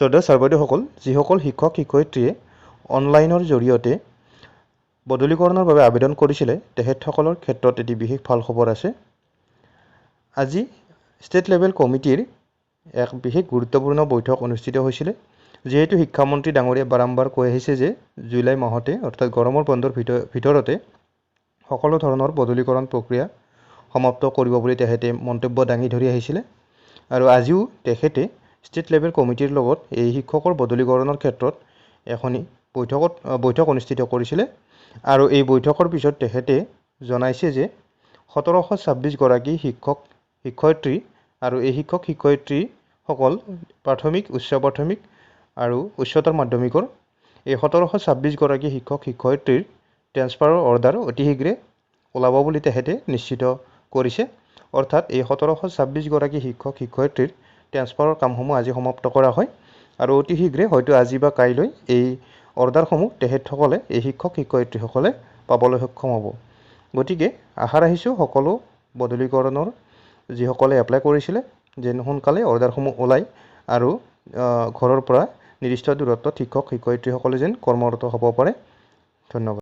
শ্ৰদ্ধেয় sir বাইদেউসকল, যিসকল শিক্ষক শিক্ষয়িত্ৰীয়ে অনলাইনৰ জৰিয়তে বদলীকৰণৰ বাবে আবেদন কৰিছিলে তেখেতসকলৰ ক্ষেত্ৰত এটি বিশেষ ভাল খবৰ আছে। আজি ষ্টেট লেভেল কমিটিৰ এক বিশেষ গুৰুত্বপূৰ্ণ বৈঠক অনুষ্ঠিত হৈছিলে। যিহেতু শিক্ষামন্ত্ৰী ডাঙৰীয়া বাৰম্বাৰ কৈ আহিছে যে জুলাই মাহতে অৰ্থাৎ গৰমৰ বন্ধৰ ভিতৰতে সকলো ধৰণৰ বদলীকৰণ প্ৰক্ৰিয়া সমাপ্ত কৰিব বুলি তেখেতে মন্তব্য দাঙি ধৰি আহিছিলে। আৰু আজিও তেখেতে ষ্টেট লেভেল কমিটিৰ লগত এই শিক্ষকৰ বদলীকৰণৰ ক্ষেত্ৰত এখনি বৈঠক অনুষ্ঠিত কৰিছিলে। আৰু এই বৈঠকৰ পিছত তেখেতে জনাইছে যে 1726 গৰাকী শিক্ষক শিক্ষয়িত্ৰী আৰু এই শিক্ষক শিক্ষয়িত্ৰীসকল প্ৰাথমিক, উচ্চ প্ৰাথমিক আৰু উচ্চতৰ মাধ্যমিকৰ এই 1726 গৰাকী শিক্ষক শিক্ষয়িত্ৰীৰ ট্ৰেন্সফাৰৰ অৰ্ডাৰ অতি শীঘ্ৰে ওলাব বুলি তেখেতে নিশ্চিত কৰিছে। অৰ্থাৎ এই 1726 গৰাকী শিক্ষক শিক্ষয়িত্ৰীৰ ট্ৰেন্সফাৰৰ কামসমূহ আজি সমাপ্ত কৰা হয় আৰু অতি শীঘ্ৰে হয়তো আজি বা কাইলৈ এই অৰ্ডাৰসমূহ তেখেতসকলে এই শিক্ষক শিক্ষয়িত্ৰীসকলে পাবলৈ সক্ষম হ'ব। গতিকে আশা ৰাখিছোঁ সকলো বদলীকৰণৰ যিসকলে এপ্লাই কৰিছিলে যেন সোনকালে অৰ্ডাৰসমূহ ওলায় আৰু ঘৰৰ পৰা নিৰ্দিষ্ট দূৰত্বত শিক্ষক শিক্ষয়িত্ৰীসকলে যেন কৰ্মৰত হ'ব পাৰে। ধন্যবাদ।